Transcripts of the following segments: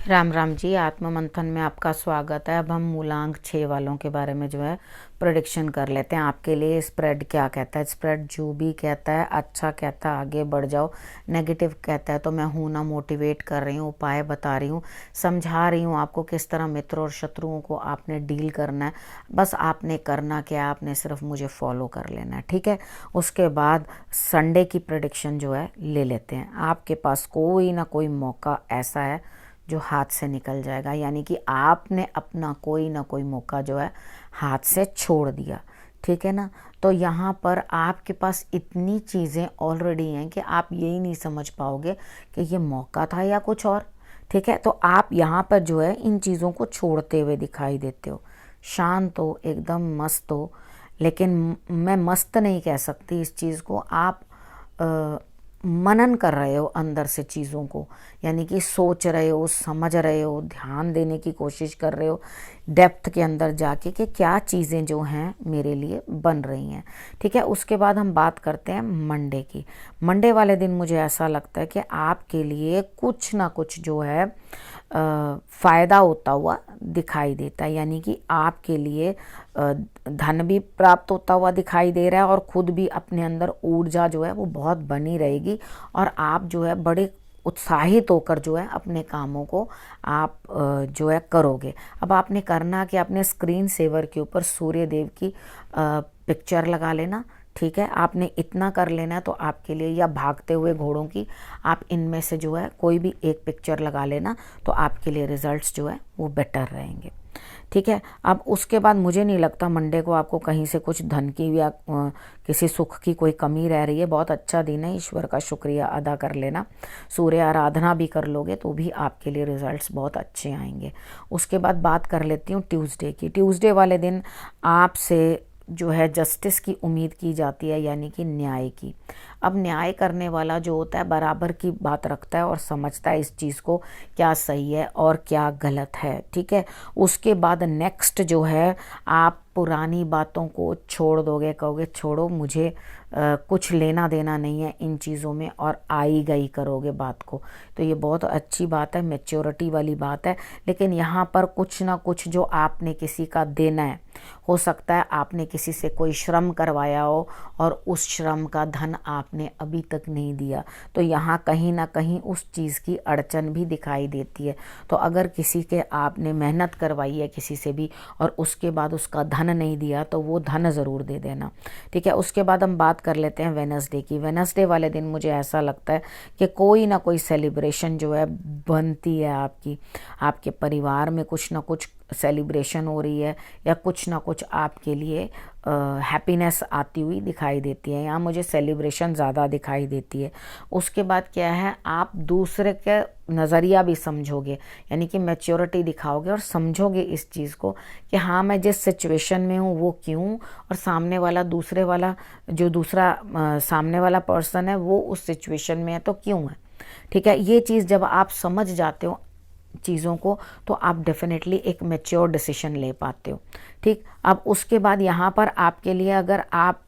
राम राम जी। आत्म मंथन में आपका स्वागत है। अब हम मूलांक 6 वालों के बारे में जो है प्रेडिक्शन कर लेते हैं। आपके लिए स्प्रेड क्या कहता है। स्प्रेड जो भी कहता है अच्छा कहता है आगे बढ़ जाओ, नेगेटिव कहता है तो मैं हूं ना मोटिवेट कर रही हूँ, उपाय बता रही हूँ, समझा रही हूँ आपको किस तरह मित्रों और शत्रुओं को आपने डील करना है। बस आपने करना क्या, आपने सिर्फ मुझे फॉलो कर लेना है, ठीक है। उसके बाद संडे की प्रेडिक्शन जो है ले लेते हैं। आपके पास कोई ना कोई मौका ऐसा है जो हाथ से निकल जाएगा, यानी कि आपने अपना कोई ना कोई मौका जो है हाथ से छोड़ दिया, ठीक है ना। तो यहाँ पर आपके पास इतनी चीज़ें ऑलरेडी हैं कि आप यही नहीं समझ पाओगे कि ये मौका था या कुछ और, ठीक है। तो आप यहाँ पर जो है इन चीज़ों को छोड़ते हुए दिखाई देते हो, शांत हो, एकदम मस्त हो। लेकिन मैं मस्त नहीं कह सकती इस चीज़ को, आप मनन कर रहे हो अंदर से चीज़ों को, यानी कि सोच रहे हो, समझ रहे हो, ध्यान देने की कोशिश कर रहे हो डेप्थ के अंदर जाके कि क्या चीज़ें जो हैं मेरे लिए बन रही हैं, ठीक है। उसके बाद हम बात करते हैं मंडे की। मंडे वाले दिन मुझे ऐसा लगता है कि आपके लिए कुछ ना कुछ जो है फ़ायदा होता हुआ दिखाई देता है, यानी कि आपके लिए धन भी प्राप्त होता हुआ दिखाई दे रहा है और ख़ुद भी अपने अंदर ऊर्जा जो है वो बहुत बनी रहेगी और आप जो है बड़े उत्साहित होकर जो है अपने कामों को आप जो है करोगे। अब आपने करना कि अपने स्क्रीन सेवर के ऊपर सूर्य देव की पिक्चर लगा लेना, ठीक है। आपने इतना कर लेना है तो आपके लिए, या भागते हुए घोड़ों की, आप इनमें से जो है कोई भी एक पिक्चर लगा लेना तो आपके लिए रिजल्ट्स जो है वो बेटर रहेंगे, ठीक है। अब उसके बाद मुझे नहीं लगता मंडे को आपको कहीं से कुछ धन की या किसी सुख की कोई कमी रह रही है। बहुत अच्छा दिन है, ईश्वर का शुक्रिया अदा कर लेना। सूर्य आराधना भी कर लोगे तो भी आपके लिए रिजल्ट्स बहुत अच्छे आएंगे। उसके बाद बात कर लेती हूँ ट्यूसडे की। ट्यूसडे वाले दिन आपसे जो है जस्टिस की उम्मीद की जाती है, यानी कि न्याय की। अब न्याय करने वाला जो होता है बराबर की बात रखता है और समझता है इस चीज़ को क्या सही है और क्या गलत है, ठीक है। उसके बाद नेक्स्ट जो है आप पुरानी बातों को छोड़ दोगे, कहोगे छोड़ो मुझे कुछ लेना देना नहीं है इन चीज़ों में, और आई गई करोगे बात को। तो ये बहुत अच्छी बात है, मैच्योरिटी वाली बात है। लेकिन यहाँ पर कुछ ना कुछ जो आपने किसी का देना है, हो सकता है आपने किसी से कोई श्रम करवाया हो और उस श्रम का धन आपने अभी तक नहीं दिया, तो यहाँ कहीं ना कहीं उस चीज़ की अड़चन भी दिखाई देती है। तो अगर किसी के आपने मेहनत करवाई है किसी से भी और उसके बाद उसका धन नहीं दिया तो वो धन ज़रूर दे देना, ठीक है। उसके बाद हम बात कर लेते हैं वेडनेसडे की। वेडनेसडे वाले दिन मुझे ऐसा लगता है कि कोई ना कोई सेलिब्रेशन जो है बनती है आपकी, आपके परिवार में कुछ ना कुछ सेलिब्रेशन हो रही है या कुछ ना कुछ आपके लिए हैप्पीनेस आती हुई दिखाई देती है। यहाँ मुझे सेलिब्रेशन ज़्यादा दिखाई देती है। उसके बाद क्या है, आप दूसरे के नज़रिया भी समझोगे, यानी कि मैच्योरिटी दिखाओगे और समझोगे इस चीज़ को कि हाँ मैं जिस सिचुएशन में हूँ वो क्यों, और सामने वाला दूसरे वाला जो दूसरा सामने वाला पर्सन है वो उस सिचुएशन में है तो क्यों है, ठीक है। ये चीज़ जब आप समझ जाते हो चीज़ों को तो आप डेफिनेटली एक मैच्योर डिसीजन ले पाते हो, ठीक। अब उसके बाद यहाँ पर आपके लिए अगर आप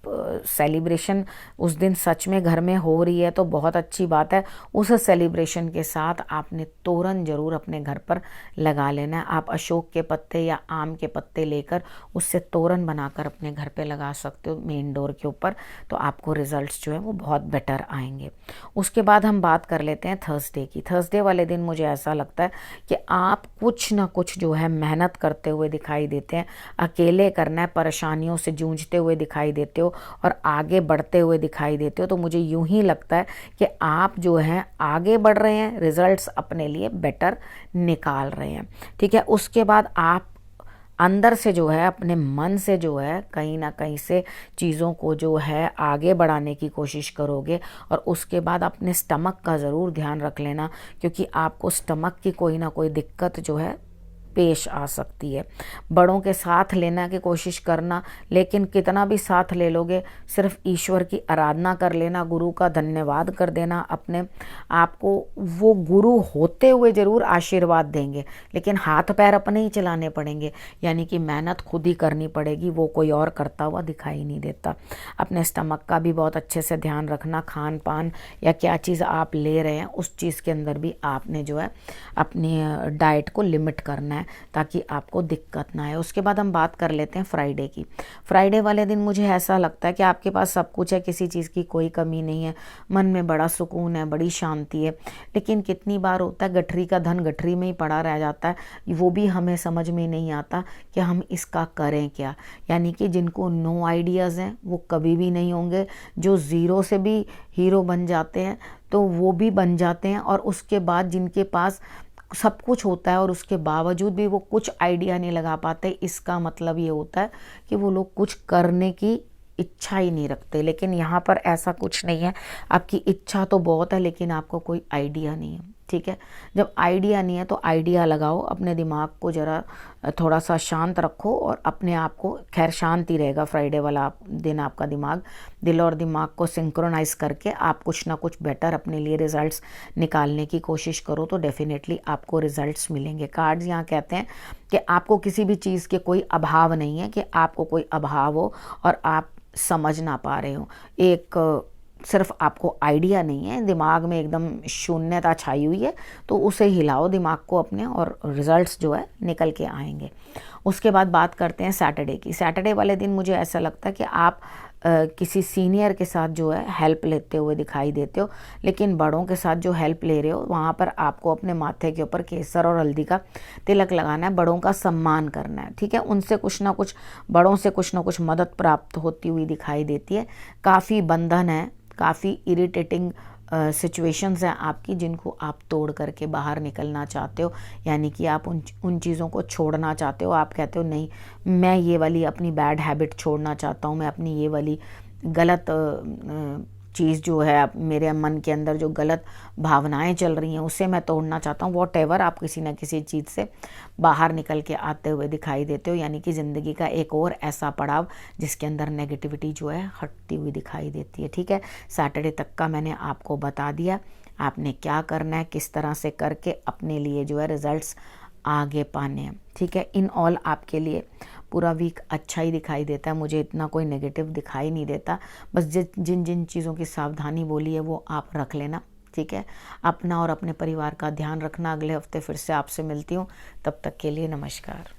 सेलिब्रेशन उस दिन सच में घर में हो रही है तो बहुत अच्छी बात है। उस सेलिब्रेशन के साथ आपने तोरण ज़रूर अपने घर पर लगा लेना है। आप अशोक के पत्ते या आम के पत्ते लेकर उससे तोरण बनाकर अपने घर पे लगा सकते हो मेन डोर के ऊपर, तो आपको रिजल्ट्स जो है वो बहुत बेटर आएंगे। उसके बाद हम बात कर लेते हैं थर्सडे की। थर्सडे वाले दिन मुझे ऐसा लगता है कि आप कुछ ना कुछ जो है मेहनत करते हुए दिखाई देते हैं, अकेले करना है, परेशानियों से जूझते हुए दिखाई देते हो और आगे बढ़ते हुए दिखाई देते हो। तो मुझे यूं ही लगता है कि आप जो है आगे बढ़ रहे हैं, रिजल्ट्स अपने लिए बेटर निकाल रहे हैं, ठीक है। उसके बाद आप अंदर से जो है अपने मन से जो है कहीं ना कहीं से चीज़ों को जो है आगे बढ़ाने की कोशिश करोगे। और उसके बाद अपने स्टमक का ज़रूर ध्यान रख लेना, क्योंकि आपको स्टमक की कोई ना कोई दिक्कत जो है पेश आ सकती है। बड़ों के साथ लेना की कोशिश करना, लेकिन कितना भी साथ ले लोगे, सिर्फ ईश्वर की आराधना कर लेना, गुरु का धन्यवाद कर देना। अपने आपको वो गुरु होते हुए ज़रूर आशीर्वाद देंगे, लेकिन हाथ पैर अपने ही चलाने पड़ेंगे, यानी कि मेहनत खुद ही करनी पड़ेगी, वो कोई और करता हुआ दिखाई नहीं देता। अपने स्टमक का भी बहुत अच्छे से ध्यान रखना, खान पान या क्या चीज़ आप ले रहे हैं उस चीज़ के अंदर भी आपने जो है अपनी डाइट को लिमिट करना है, ताकि आपको दिक्कत ना आए। उसके बाद हम बात कर लेते हैं फ्राइडे की। फ्राइडे वाले दिन मुझे ऐसा लगता है कि आपके पास सब कुछ है, किसी चीज़ की कोई कमी नहीं है, मन में बड़ा सुकून है, बड़ी शांति है, लेकिन कितनी बार होता है गठरी का धन गठरी में ही पड़ा रह जाता है, वो भी हमें समझ में नहीं आता कि हम इसका करें क्या। यानी कि जिनको नो आइडियाज़ हैं वो कभी भी नहीं होंगे, जो ज़ीरो से भी हीरो बन जाते हैं तो वो भी बन जाते हैं, और उसके बाद जिनके पास सब कुछ होता है और उसके बावजूद भी वो कुछ आइडिया नहीं लगा पाते, इसका मतलब ये होता है कि वो लोग कुछ करने की इच्छा ही नहीं रखते। लेकिन यहाँ पर ऐसा कुछ नहीं है, आपकी इच्छा तो बहुत है लेकिन आपको कोई आइडिया नहीं है। ठीक है, जब आइडिया नहीं है तो आइडिया लगाओ, अपने दिमाग को ज़रा थोड़ा सा शांत रखो और अपने आप को, खैर शांत ही रहेगा फ्राइडे वाला दिन आपका दिमाग, दिल और दिमाग को सिंक्रोनाइज करके आप कुछ ना कुछ बेटर अपने लिए रिजल्ट्स निकालने की कोशिश करो, तो डेफिनेटली आपको रिजल्ट्स मिलेंगे। कार्ड्स यहाँ कहते हैं कि आपको किसी भी चीज़ के कोई अभाव नहीं है, कि आपको कोई अभाव हो और आप समझ ना पा रहे हो, एक सिर्फ आपको आइडिया नहीं है, दिमाग में एकदम शून्यता छाई हुई है, तो उसे हिलाओ दिमाग को अपने, और रिजल्ट्स जो है निकल के आएंगे। उसके बाद बात करते हैं सैटरडे की। सैटरडे वाले दिन मुझे ऐसा लगता है कि आप किसी सीनियर के साथ जो है हेल्प लेते हुए दिखाई देते हो, लेकिन बड़ों के साथ जो हेल्प ले रहे हो वहाँ पर आपको अपने माथे के ऊपर केसर और हल्दी का तिलक लगाना है, बड़ों का सम्मान करना है। ठीक है, उनसे कुछ ना कुछ, बड़ों से कुछ ना कुछ मदद प्राप्त होती हुई दिखाई देती है। काफ़ी बंधन है, काफ़ी इरिटेटिंग सिचुएशंस हैं आपकी, जिनको आप तोड़ करके बाहर निकलना चाहते हो, यानी कि आप उन चीज़ों को छोड़ना चाहते हो। आप कहते हो नहीं, मैं ये वाली अपनी बैड हैबिट छोड़ना चाहता हूँ, मैं अपनी ये वाली गलत चीज़ जो है मेरे मन के अंदर जो गलत भावनाएं चल रही हैं उसे मैं तोड़ना चाहता हूँ। वॉटएवर, आप किसी न किसी चीज़ से बाहर निकल के आते हुए दिखाई देते हो, यानी कि ज़िंदगी का एक और ऐसा पड़ाव जिसके अंदर नेगेटिविटी जो है हटती हुई दिखाई देती है। ठीक है, सैटरडे तक का मैंने आपको बता दिया, आपने क्या करना है, किस तरह से करके अपने लिए जो है रिजल्ट्स आगे पाने हैं। ठीक है, इन ऑल आपके लिए पूरा वीक अच्छा ही दिखाई देता है, मुझे इतना कोई नेगेटिव दिखाई नहीं देता। बस जिन जिन चीज़ों की सावधानी बोली है वो आप रख लेना। ठीक है, अपना और अपने परिवार का ध्यान रखना। अगले हफ्ते फिर से आपसे मिलती हूँ, तब तक के लिए नमस्कार।